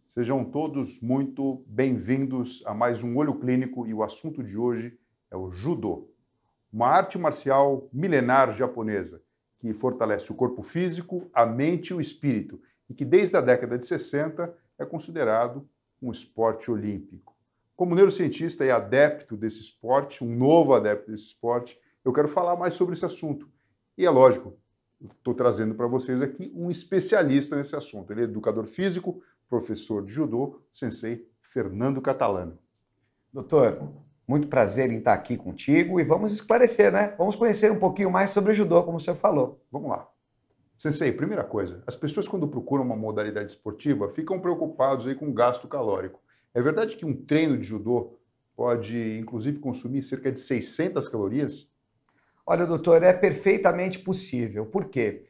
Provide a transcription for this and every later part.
Sejam todos muito bem-vindos a mais um Olho Clínico e o assunto de hoje é o Judô, uma arte marcial milenar japonesa que fortalece o corpo físico, a mente e o espírito e que desde a década de 60 é considerado um esporte olímpico. Como neurocientista e adepto desse esporte, um novo adepto desse esporte, eu quero falar mais sobre esse assunto. E é lógico, estou trazendo para vocês aqui um especialista nesse assunto. Ele é educador físico, professor de judô, sensei Fernando Catalano. Doutor, muito prazer em estar aqui contigo e vamos esclarecer, né? Vamos conhecer um pouquinho mais sobre o judô, como o senhor falou. Vamos lá. Sensei, primeira coisa, as pessoas quando procuram uma modalidade esportiva ficam preocupados aí com o gasto calórico. É verdade que um treino de judô pode, inclusive, consumir cerca de 600 calorias? Olha, doutor, é perfeitamente possível. Por quê?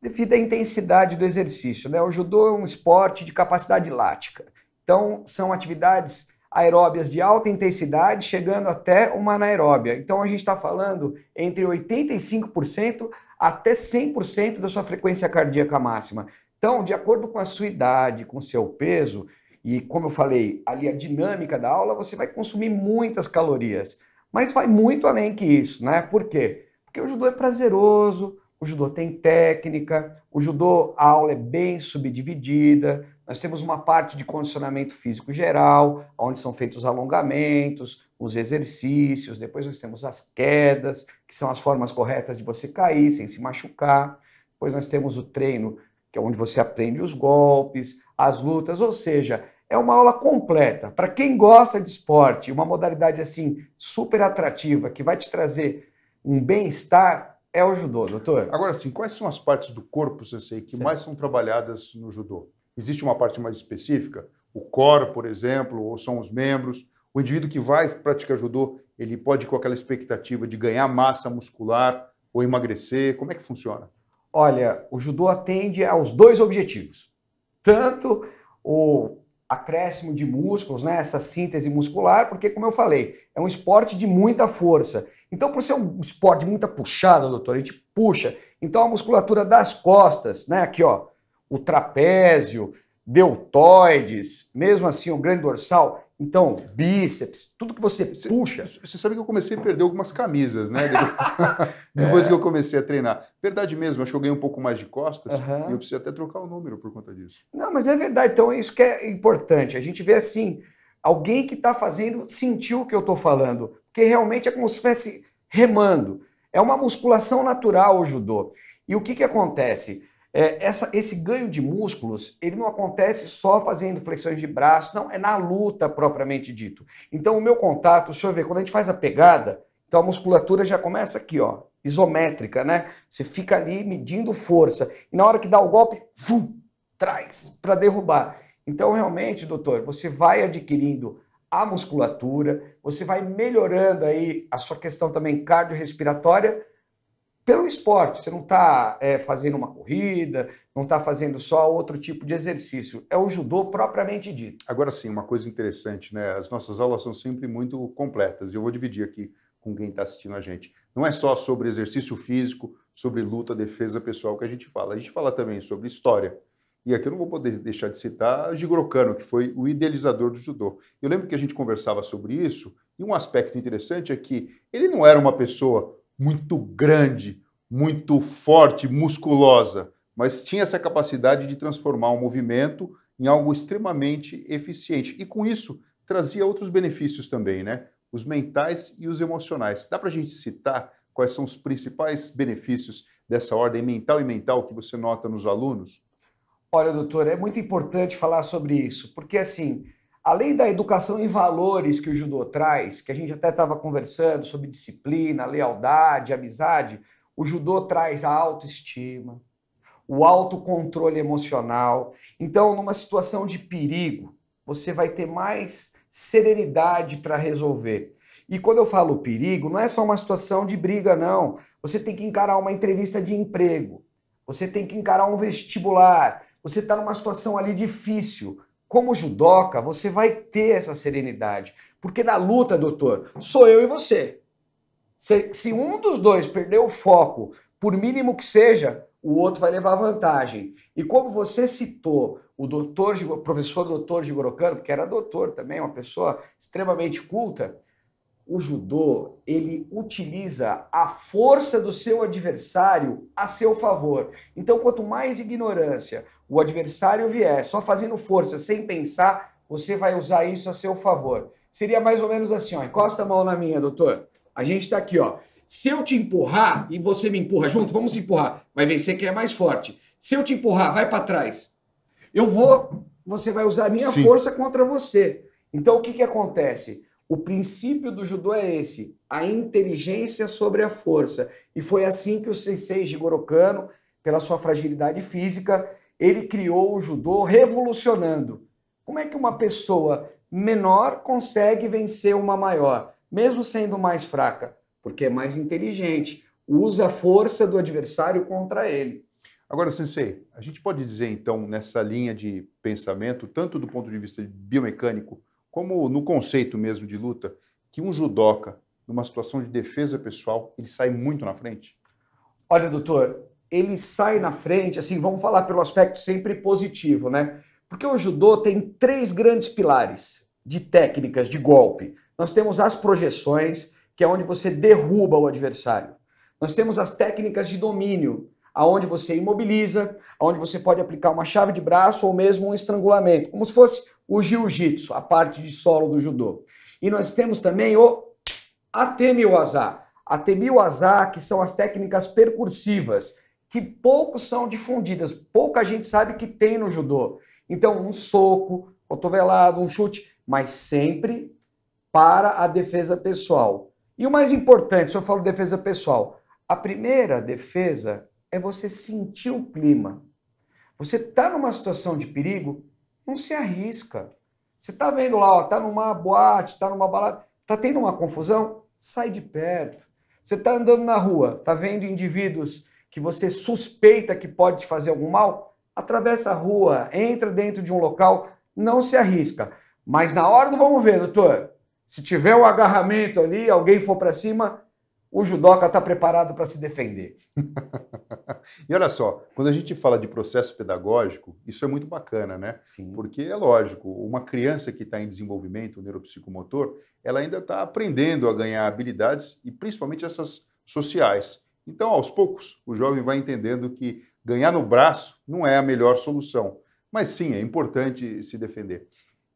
Devido à intensidade do exercício, né? O judô é um esporte de capacidade lática. Então, são atividades aeróbias de alta intensidade, chegando até uma anaeróbia. Então, a gente está falando entre 85% até 100% da sua frequência cardíaca máxima. Então, de acordo com a sua idade, com o seu peso, e como eu falei, ali a dinâmica da aula, você vai consumir muitas calorias. Mas vai muito além que isso, né? Por quê? Porque o judô é prazeroso, o judô tem técnica, o judô, a aula é bem subdividida, nós temos uma parte de condicionamento físico geral, onde são feitos os alongamentos, os exercícios, depois nós temos as quedas, que são as formas corretas de você cair sem se machucar, depois nós temos o treino, que é onde você aprende os golpes, as lutas, ou seja, é uma aula completa. Para quem gosta de esporte, uma modalidade assim super atrativa, que vai te trazer um bem-estar, é o judô, doutor. Agora sim, quais são as partes do corpo, sensei, que mais são trabalhadas no judô? Existe uma parte mais específica? O core, por exemplo, ou são os membros? O indivíduo que vai praticar judô, ele pode ir com aquela expectativa de ganhar massa muscular ou emagrecer? Como é que funciona? Olha, o judô atende aos dois objetivos. Tanto o acréscimo de músculos, né, essa síntese muscular, porque, como eu falei, é um esporte de muita força. Então, por ser um esporte de muita puxada, doutor, a gente puxa. Então, a musculatura das costas, né, aqui, ó, o trapézio, deltoides, mesmo assim, o grande dorsal, então, bíceps, tudo que você puxa. Você sabe que eu comecei a perder algumas camisas, né? Depois que eu comecei a treinar. Verdade mesmo, acho que eu ganhei um pouco mais de costas e eu preciso até trocar o número por conta disso. Não, mas é verdade, então isso que é importante. A gente vê assim, alguém que está fazendo sentiu o que eu estou falando, porque realmente é como se estivesse remando. É uma musculação natural o judô. E o que, que acontece? Esse ganho de músculos, ele não acontece só fazendo flexões de braço, não, é na luta propriamente dito. Então o meu contato, o senhor vê, quando a gente faz a pegada, então a musculatura já começa aqui, ó, isométrica, né? Você fica ali medindo força. E na hora que dá o golpe, traz para derrubar. Então realmente, doutor, você vai adquirindo a musculatura, você vai melhorando aí a sua questão também cardiorrespiratória, pelo esporte. Você não está fazendo uma corrida, não está fazendo só outro tipo de exercício. É o judô propriamente dito. Agora sim, uma coisa interessante, né? As nossas aulas são sempre muito completas e eu vou dividir aqui com quem está assistindo a gente. Não é só sobre exercício físico, sobre luta, defesa pessoal que a gente fala também sobre história. E aqui eu não vou poder deixar de citar Jigoro Kano, que foi o idealizador do judô. Eu lembro que a gente conversava sobre isso e um aspecto interessante é que ele não era uma pessoa muito grande, muito forte, musculosa, mas tinha essa capacidade de transformar um movimento em algo extremamente eficiente. E com isso, trazia outros benefícios também, né? Os mentais e os emocionais. Dá para a gente citar quais são os principais benefícios dessa ordem mental e mental que você nota nos alunos? Olha, doutor, é muito importante falar sobre isso, porque assim, além da educação em valores que o judô traz, que a gente até estava conversando sobre disciplina, lealdade, amizade, o judô traz a autoestima, o autocontrole emocional. Então, numa situação de perigo, você vai ter mais serenidade para resolver. E quando eu falo perigo, não é só uma situação de briga, não. Você tem que encarar uma entrevista de emprego, você tem que encarar um vestibular, você está numa situação ali difícil. Como judoca, você vai ter essa serenidade. Porque na luta, doutor, sou eu e você. Se um dos dois perder o foco, por mínimo que seja, o outro vai levar vantagem. E como você citou, o professor doutor Jigoro Kano, que era doutor também, uma pessoa extremamente culta, o judô, ele utiliza a força do seu adversário a seu favor. Então, quanto mais ignorância o adversário vier, só fazendo força, sem pensar, você vai usar isso a seu favor. Seria mais ou menos assim, ó, encosta a mão na minha, doutor. A gente tá aqui, ó. Se eu te empurrar e você me empurra junto, vamos empurrar. Vai vencer quem é mais forte. Se eu te empurrar, vai para trás. Eu vou, você vai usar a minha força contra você. Então, o que acontece? O princípio do judô é esse, a inteligência sobre a força. E foi assim que o sensei Jigoro Kano, pela sua fragilidade física, ele criou o judô revolucionando. Como é que uma pessoa menor consegue vencer uma maior, mesmo sendo mais fraca? Porque é mais inteligente, usa a força do adversário contra ele. Agora, sensei, a gente pode dizer, então, nessa linha de pensamento, tanto do ponto de vista biomecânico, como no conceito mesmo de luta, que um judoca, numa situação de defesa pessoal, ele sai muito na frente? Olha, doutor, ele sai na frente, assim, vamos falar pelo aspecto sempre positivo, né? Porque o judô tem 3 grandes pilares de técnicas, de golpe. Nós temos as projeções, que é onde você derruba o adversário. Nós temos as técnicas de domínio, aonde você imobiliza, aonde você pode aplicar uma chave de braço ou mesmo um estrangulamento, como se fosse o jiu-jitsu, a parte de solo do judô. E nós temos também o atemi-waza. Atemi-waza, que são as técnicas percursivas, que pouco são difundidas, pouca gente sabe que tem no judô. Então, um soco, cotovelado, um chute, mas sempre para a defesa pessoal. E o mais importante, se eu falo defesa pessoal, a primeira defesa é você sentir o clima. Você está numa situação de perigo, não se arrisca. Você está vendo lá, está numa boate, está numa balada, está tendo uma confusão, sai de perto. Você está andando na rua, está vendo indivíduos que você suspeita que pode te fazer algum mal, atravessa a rua, entra dentro de um local, não se arrisca. Mas na hora do vamos ver, doutor, se tiver um agarramento ali, alguém for para cima, o judoca está preparado para se defender. E olha só, quando a gente fala de processo pedagógico, isso é muito bacana, né? Sim. Porque é lógico, uma criança que está em desenvolvimento neuropsicomotor, ela ainda está aprendendo a ganhar habilidades e principalmente essas sociais. Então, aos poucos, o jovem vai entendendo que ganhar no braço não é a melhor solução. Mas sim, é importante se defender.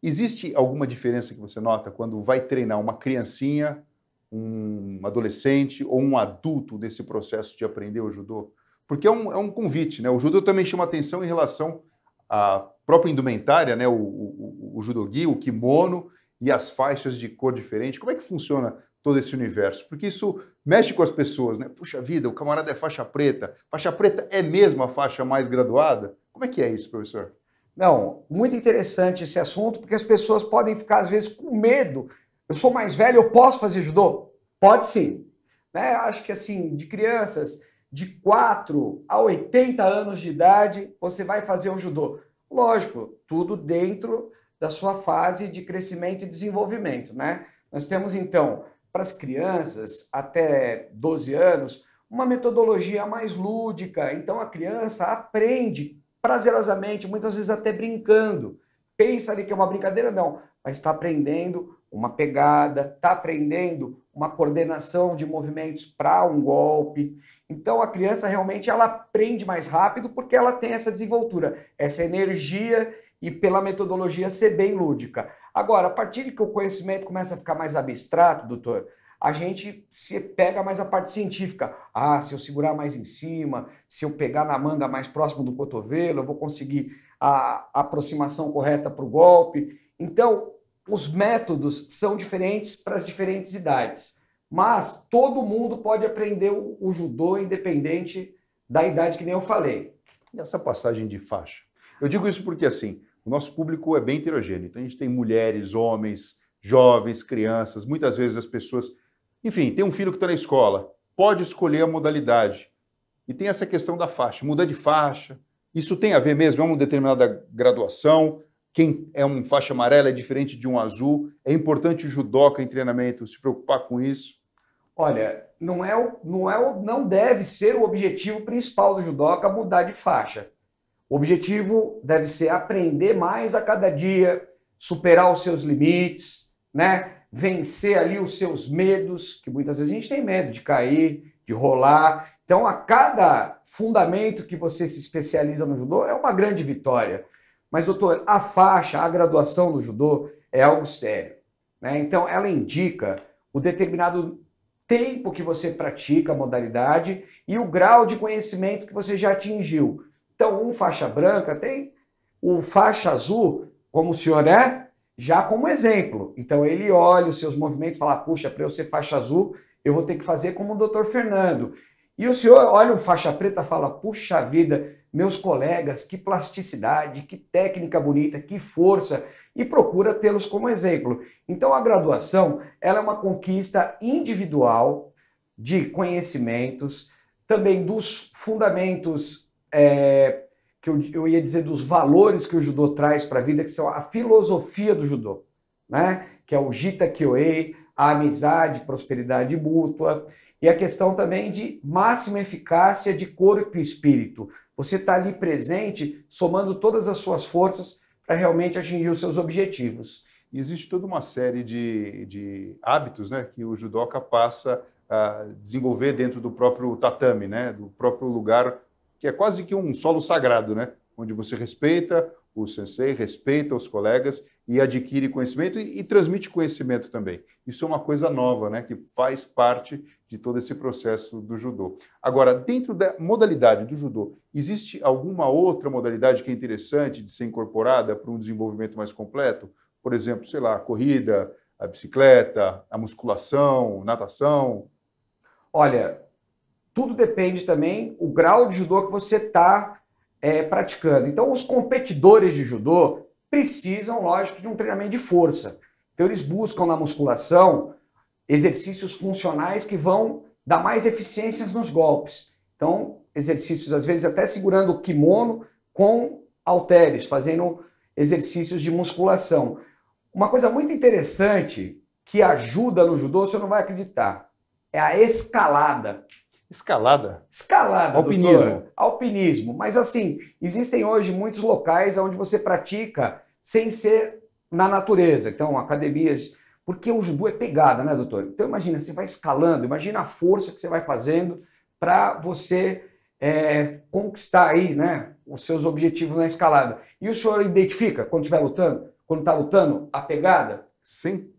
Existe alguma diferença que você nota quando vai treinar uma criancinha, um adolescente ou um adulto nesse processo de aprender o judô? Porque é um convite, né? O judô também chama atenção em relação à própria indumentária, né? O judogi, o kimono e as faixas de cor diferente. Como é que funciona todo esse universo? Porque isso mexe com as pessoas, né? Puxa vida, o camarada é faixa preta. Faixa preta é mesmo a faixa mais graduada? Como é que é isso, professor? Não, muito interessante esse assunto, porque as pessoas podem ficar, às vezes, com medo. Eu sou mais velho, eu posso fazer judô? Pode sim. Né? Acho que, assim, de crianças de 4 a 80 anos de idade, você vai fazer o judô. Lógico, tudo dentro da sua fase de crescimento e desenvolvimento, né? Nós temos, então, para as crianças até 12 anos, uma metodologia mais lúdica. Então, a criança aprende prazerosamente, muitas vezes até brincando. Pensa ali que é uma brincadeira? Não, mas está aprendendo uma pegada, está aprendendo uma coordenação de movimentos para um golpe. Então, a criança realmente ela aprende mais rápido porque ela tem essa desenvoltura, essa energia e pela metodologia ser bem lúdica. Agora, a partir de que o conhecimento começa a ficar mais abstrato, doutor, a gente se pega mais a parte científica. Ah, se eu segurar mais em cima, se eu pegar na manga mais próximo do cotovelo, eu vou conseguir a aproximação correta para o golpe. Então, os métodos são diferentes para as diferentes idades. Mas todo mundo pode aprender o judô independente da idade que nem eu falei. E essa passagem de faixa? Eu digo isso porque, assim, o nosso público é bem heterogêneo. Então, a gente tem mulheres, homens, jovens, crianças, muitas vezes as pessoas... Enfim, tem um filho que está na escola, pode escolher a modalidade. E tem essa questão da faixa, mudar de faixa. Isso tem a ver mesmo, é uma determinada graduação. Quem é um faixa amarela é diferente de um azul. É importante o judoca em treinamento se preocupar com isso? Olha, não deve ser o objetivo principal do judoca mudar de faixa. O objetivo deve ser aprender mais a cada dia, superar os seus limites, né? Vencer ali os seus medos, que muitas vezes a gente tem medo de cair, de rolar. Então, a cada fundamento que você se especializa no judô é uma grande vitória. Mas, doutor, a faixa, a graduação no judô é algo sério, né? Então, ela indica o determinado tempo que você pratica a modalidade e o grau de conhecimento que você já atingiu. Então, um faixa branca tem o faixa azul, como o senhor é, já como exemplo. Então, ele olha os seus movimentos e fala, puxa, para eu ser faixa azul, eu vou ter que fazer como o doutor Fernando. E o senhor olha um faixa preta e fala, puxa vida, meus colegas, que plasticidade, que técnica bonita, que força, e procura tê-los como exemplo. Então, a graduação, ela é uma conquista individual de conhecimentos, também dos fundamentos, que eu ia dizer dos valores que o judô traz para a vida, que são a filosofia do judô, né? Que é o Jita Kyoei, a amizade, prosperidade mútua, e a questão também de máxima eficácia de corpo e espírito. Você está ali presente, somando todas as suas forças para realmente atingir os seus objetivos. E existe toda uma série de hábitos, né, que o judoca passa a desenvolver dentro do próprio tatame, né, do próprio lugar, que é quase que um solo sagrado, né, onde você respeita o sensei, respeita os colegas e adquire conhecimento e transmite conhecimento também. Isso é uma coisa nova, né, que faz parte de todo esse processo do judô. Agora, dentro da modalidade do judô, existe alguma outra modalidade que é interessante de ser incorporada para um desenvolvimento mais completo? Por exemplo, sei lá, a corrida, a bicicleta, a musculação, natação? Olha, tudo depende também o grau de judô que você está praticando. Então, os competidores de judô precisam, lógico, de um treinamento de força. Então, eles buscam na musculação exercícios funcionais que vão dar mais eficiências nos golpes. Então, exercícios, às vezes, até segurando o kimono com halteres, fazendo exercícios de musculação. Uma coisa muito interessante que ajuda no judô, você não vai acreditar, é a escalada. Escalada? Escalada, alpinismo. Doutor. Alpinismo. Mas assim, existem hoje muitos locais onde você pratica sem ser na natureza. Então, academias... Porque o judô é pegada, né, doutor? Então, imagina, você vai escalando, imagina a força que você vai fazendo para você conquistar aí, né, os seus objetivos na escalada. E o senhor identifica, quando estiver lutando, quando está lutando, a pegada? 100%,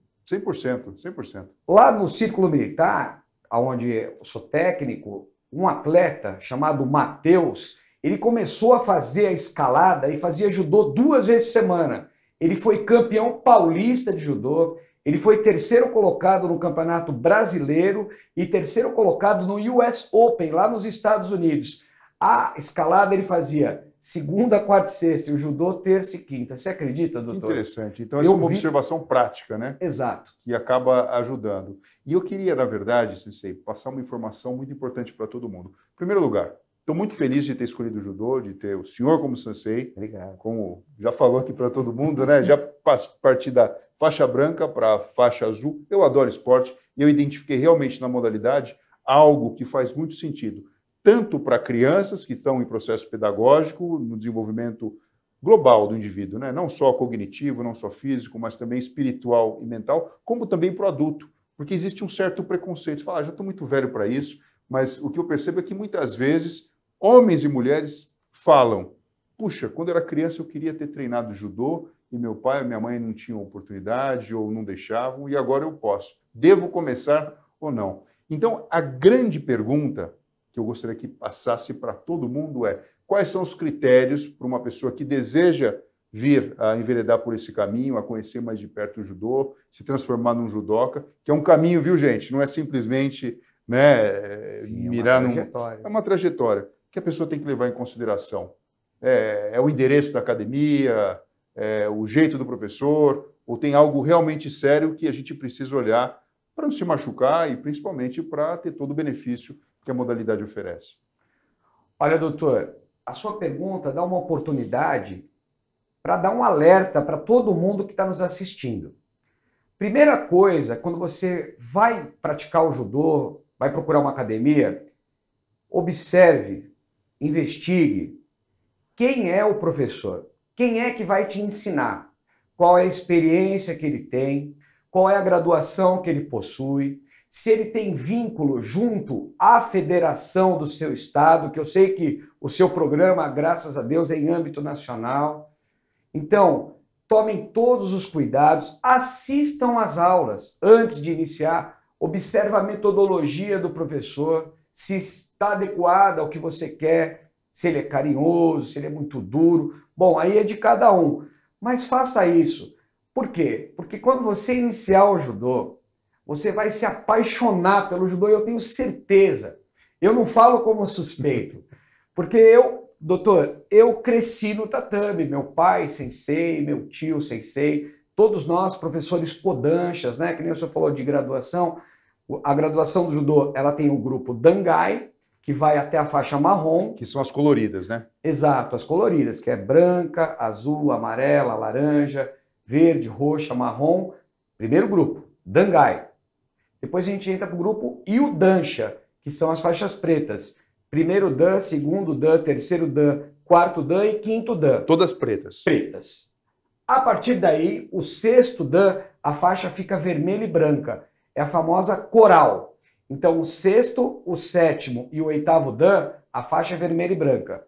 100%. Lá no Círculo Militar, onde eu sou técnico, um atleta chamado Matheus, ele começou a fazer a escalada e fazia judô 2 vezes por semana. Ele foi campeão paulista de judô, ele foi 3º colocado no Campeonato Brasileiro e 3º colocado no US Open, lá nos Estados Unidos. A escalada ele fazia segunda, quarta e sexta, e o judô terça e quinta. Você acredita, doutor? Que interessante. Então, essa é uma observação prática, né? Exato. Que acaba ajudando. E eu queria, na verdade, Sensei, passar uma informação muito importante para todo mundo. Em primeiro lugar, estou muito feliz de ter escolhido o judô, de ter o senhor como sensei. Obrigado. Como já falou aqui para todo mundo, né? Já parti da faixa branca para a faixa azul. Eu adoro esporte e eu identifiquei realmente na modalidade algo que faz muito sentido, tanto para crianças que estão em processo pedagógico, no desenvolvimento global do indivíduo, né? Não só cognitivo, não só físico, mas também espiritual e mental, como também para o adulto, porque existe um certo preconceito. Você fala, já estou muito velho para isso, mas o que eu percebo é que muitas vezes homens e mulheres falam, puxa, quando eu era criança eu queria ter treinado judô e meu pai e minha mãe não tinham oportunidade ou não deixavam e agora eu posso. Devo começar ou não? Então, a grande pergunta que eu gostaria que passasse para todo mundo é quais são os critérios para uma pessoa que deseja vir a enveredar por esse caminho, a conhecer mais de perto o judô, se transformar num judoca, que é um caminho, viu, gente? Não é simplesmente... né, Sim, mirar trajetória. É uma trajetória que a pessoa tem que levar em consideração. É o endereço da academia, é o jeito do professor, ou tem algo realmente sério que a gente precisa olhar para não se machucar e principalmente para ter todo o benefício que a modalidade oferece. Olha, doutor, a sua pergunta dá uma oportunidade para dar um alerta para todo mundo que está nos assistindo. Primeira coisa, quando você vai praticar o judô, vai procurar uma academia, observe, investigue quem é o professor? Quem é que vai te ensinar? Qual é a experiência que ele tem? Qual é a graduação que ele possui? Se ele tem vínculo junto à federação do seu estado, que eu sei que o seu programa, graças a Deus, é em âmbito nacional. Então, tomem todos os cuidados, assistam às aulas antes de iniciar, observe a metodologia do professor, se está adequada ao que você quer, se ele é carinhoso, se ele é muito duro. Bom, aí é de cada um, mas faça isso. Por quê? Porque quando você iniciar o judô, você vai se apaixonar pelo judô, eu tenho certeza. Eu não falo como suspeito, porque doutor, eu cresci no tatame, meu pai sensei, meu tio sensei, todos nós professores kodanshas, né? Que nem o senhor falou de graduação. A graduação do judô, ela tem o grupo Dangai, que vai até a faixa marrom. Que são as coloridas, né? Exato, as coloridas, que é branca, azul, amarela, laranja, verde, roxa, marrom. Primeiro grupo, Dangai. Depois a gente entra para o grupo Yudansha, que são as faixas pretas. Primeiro Dan, segundo Dan, terceiro Dan, quarto Dan e quinto Dan. Todas pretas. Pretas. A partir daí, o sexto Dan, a faixa fica vermelha e branca. É a famosa coral. Então, o sexto, o sétimo e o oitavo Dan, a faixa é vermelha e branca.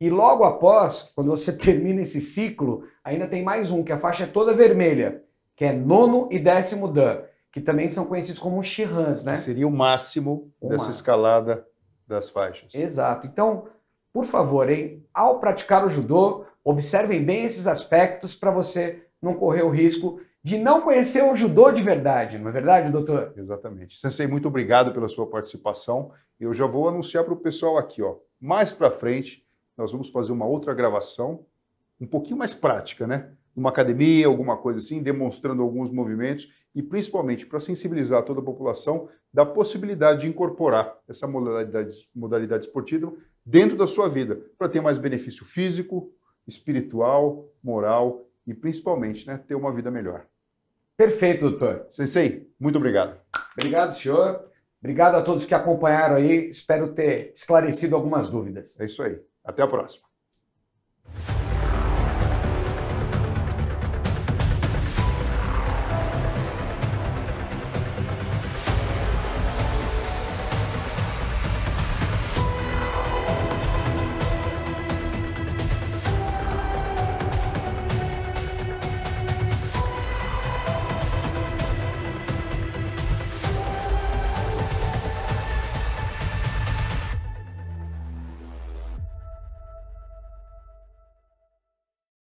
E logo após, quando você termina esse ciclo, ainda tem mais um, que a faixa é toda vermelha, que é nono e décimo Dan, que também são conhecidos como Shihans, né? Que seria o máximo dessa escalada das faixas. Exato. Então, por favor, hein, ao praticar o judô, observem bem esses aspectos para você não correr o risco de não conhecer o judô de verdade, não é verdade, doutor? Exatamente. Sensei, muito obrigado pela sua participação. Eu já vou anunciar para o pessoal aqui, ó. Mais para frente, nós vamos fazer uma outra gravação, um pouquinho mais prática, né? Numa academia, alguma coisa assim, demonstrando alguns movimentos e principalmente para sensibilizar toda a população da possibilidade de incorporar essa modalidade esportiva dentro da sua vida, para ter mais benefício físico, espiritual, moral e principalmente, né, ter uma vida melhor. Perfeito, doutor. Sensei, muito obrigado. Obrigado, senhor. Obrigado a todos que acompanharam aí. Espero ter esclarecido algumas dúvidas. É isso aí. Até a próxima.